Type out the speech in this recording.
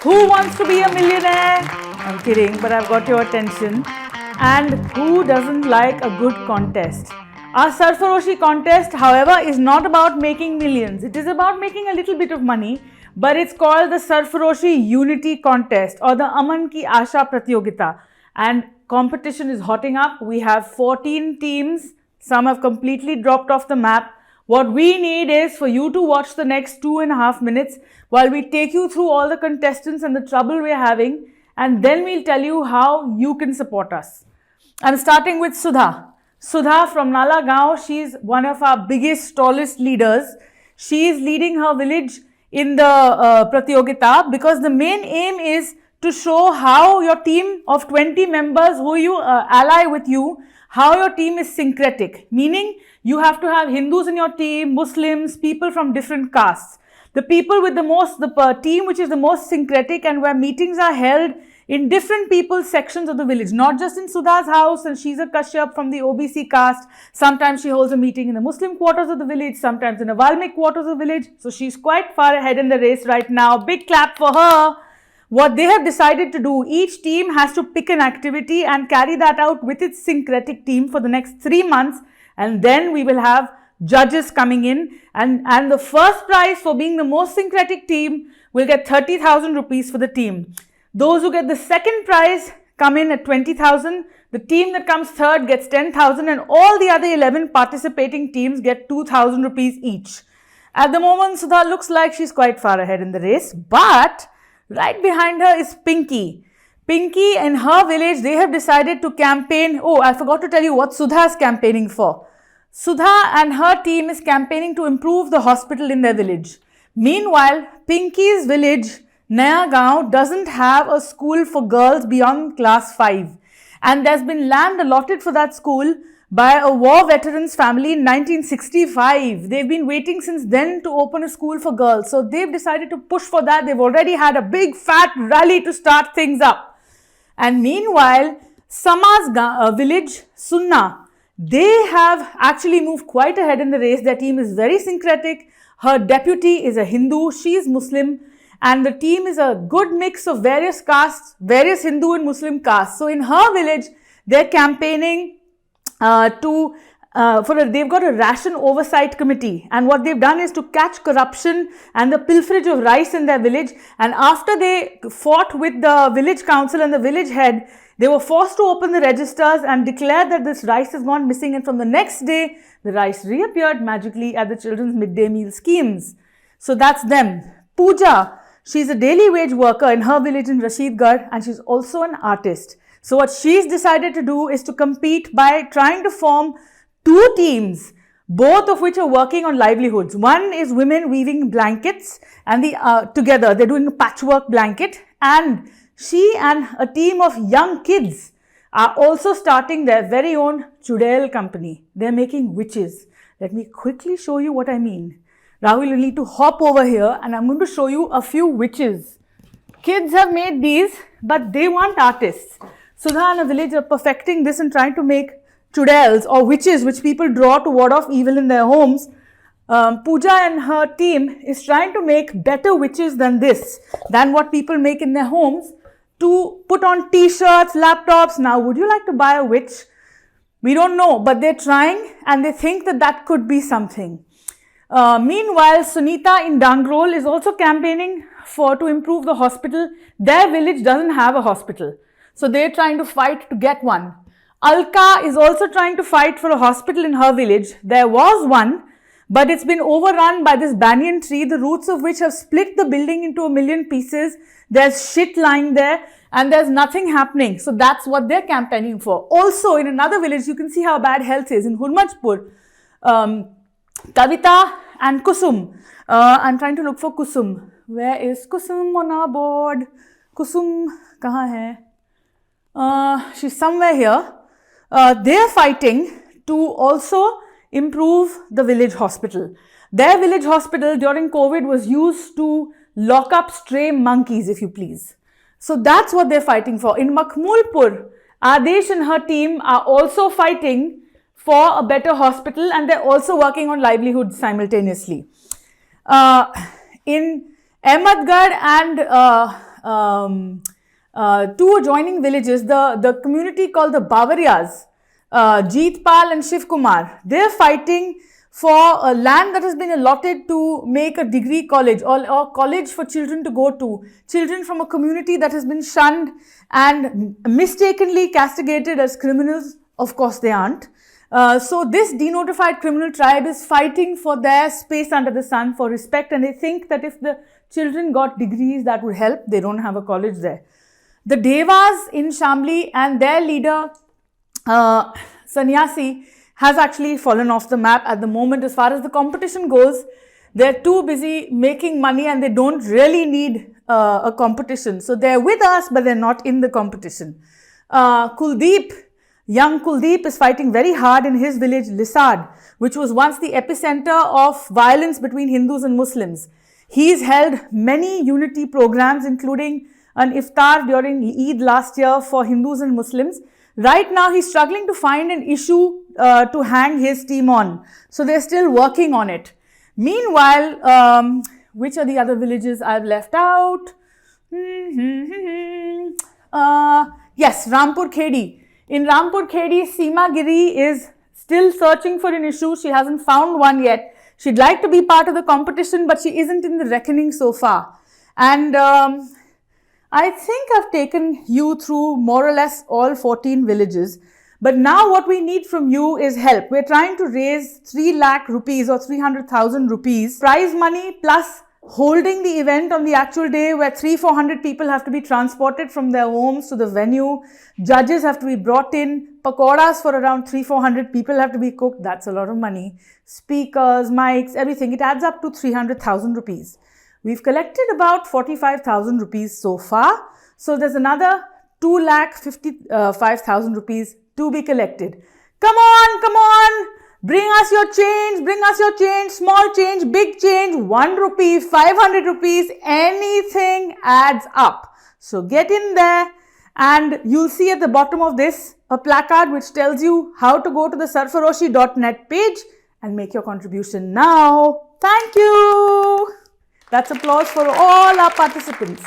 Who wants to be a millionaire? I'm kidding, but I've got your attention. And who doesn't like a good contest? Our Sarfaroshi contest, however, is not about making millions. It is about making a little bit of money, but it's called the Sarfaroshi Unity Contest or the Aman Ki Asha Pratyogita. And competition is hotting up. We have 14 teams. Some have completely dropped off the map. What we need is for you to watch the next 2.5 minutes while we take you through all the contestants and the trouble we're having, and then we'll tell you how you can support us. I'm starting with Sudha. Sudha from Nala Gaon, she's one of our biggest, tallest leaders. She is leading her village in the Pratyogita because the main aim is to show how your team of 20 members who you ally with you, how your team is syncretic, meaning you have to have Hindus in your team, Muslims, people from different castes. The people with the team which is the most syncretic and where meetings are held in different people's sections of the village, not just in Sudha's house, and she's a Kashyap from the OBC caste. Sometimes she holds a meeting in the Muslim quarters of the village, sometimes in the Valmik quarters of the village. So she's quite far ahead in the race right now. Big clap for her. What they have decided to do, each team has to pick an activity and carry that out with its syncretic team for the next 3 months, and then we will have judges coming in, and the first prize for being the most syncretic team will get 30,000 rupees for the team. Those who get the second prize come in at 20,000. The team that comes third gets 10,000, and all the other 11 participating teams get 2,000 rupees each. At the moment, Sudha looks like she's quite far ahead in the race, but right behind her is Pinky. Pinky and her village, they have decided to campaign. Oh, I forgot to tell you what Sudha is campaigning for. Sudha and her team is campaigning to improve the hospital in their village. Meanwhile, Pinky's village, Naya Gaon, doesn't have a school for girls beyond class 5. And there's been land allotted for that school by a war veteran's family in 1965. They've been waiting since then to open a school for girls. So they've decided to push for that. They've already had a big fat rally to start things up. And meanwhile, Sama's village, Sunna, they have actually moved quite ahead in the race. Their team is very syncretic. Her deputy is a Hindu, she is Muslim, and the team is a good mix of various castes, various Hindu and Muslim castes. So in her village, they're campaigning they've got a ration oversight committee, and what they've done is to catch corruption and the pilferage of rice in their village. And after they fought with the village council and the village head, they were forced to open the registers and declare that this rice has gone missing, and from the next day, the rice reappeared magically at the children's midday meal schemes. So that's them. Pooja, she's a daily wage worker in her village in Rashidgarh, and she's also an artist. So what she's decided to do is to compete by trying to form 2 teams, both of which are working on livelihoods. One is women weaving blankets, and together they're doing a patchwork blanket, and she and a team of young kids are also starting their very own Chudail company. They're making witches. Let me quickly show you what I mean. Rahul, you need to hop over here, and I'm going to show you a few witches. Kids have made these, but they want artists. Sudha and a village are perfecting this and trying to make Chudails or witches which people draw to ward off evil in their homes. Pooja and her team is trying to make better witches than what people make in their homes, to put on t-shirts, laptops. Now, would you like to buy a witch? We don't know, but they're trying, and they think that could be something. Meanwhile, Sunita in Dangrol is also campaigning to improve the hospital. Their village doesn't have a hospital, so they're trying to fight to get one. Alka is also trying to fight for a hospital in her village. There was one, but it's been overrun by this banyan tree, the roots of which have split the building into 1,000,000 pieces. There's shit lying there, and there's nothing happening. So that's what they're campaigning for. Also, in another village, you can see how bad health is. In Hurmajpur, Kavita and Kusum. I'm trying to look for Kusum. Where is Kusum on our board? Kusum, kahan hai? She's somewhere here. They're fighting to also improve the village hospital. Their village hospital during COVID was used to lock up stray monkeys, if you please. So that's what they're fighting for. In Makhmulpur, Adesh and her team are also fighting for a better hospital, and they're also working on livelihood simultaneously. In Ahmedgarh and two adjoining villages, the community called the Bavarias, Jeetpal and Shiv Kumar, they're fighting for a land that has been allotted to make a degree college or college for children to go to. Children from a community that has been shunned and mistakenly castigated as criminals. Of course, they aren't. So this denotified criminal tribe is fighting for their space under the sun, for respect, and they think that if the children got degrees, that would help. They don't have a college there. The Devas in Shamli and their leader, Sannyasi, has actually fallen off the map at the moment. As far as the competition goes, they're too busy making money and they don't really need a competition. So they're with us, but they're not in the competition. Young Kuldeep is fighting very hard in his village, Lisad, which was once the epicenter of violence between Hindus and Muslims. He's held many unity programs, including an iftar during Eid last year for Hindus and Muslims. Right now, he's struggling to find an issue to hang his team on. So they're still working on it. Meanwhile, which are the other villages I've left out? Yes, Rampur Khedi. In Rampur Khedi, Seema Giri is still searching for an issue. She hasn't found one yet. She'd like to be part of the competition, but she isn't in the reckoning so far. And I think I've taken you through more or less all 14 villages. But now what we need from you is help. We're trying to raise 3 lakh rupees or 300,000 rupees prize money, plus holding the event on the actual day where 300-400 people have to be transported from their homes to the venue. Judges have to be brought in. Pakoras for around 300-400 people have to be cooked. That's a lot of money. Speakers, mics, everything. It adds up to 300,000 rupees. We've collected about 45,000 rupees so far. So there's another 2,55,000 rupees to be collected. Come on, come on. Bring us your change, small change, big change, 1 rupee, 500 rupees, anything adds up. So get in there and you'll see at the bottom of this a placard which tells you how to go to the sarfaroshi.net page and make your contribution now. Thank you. That's applause for all our participants.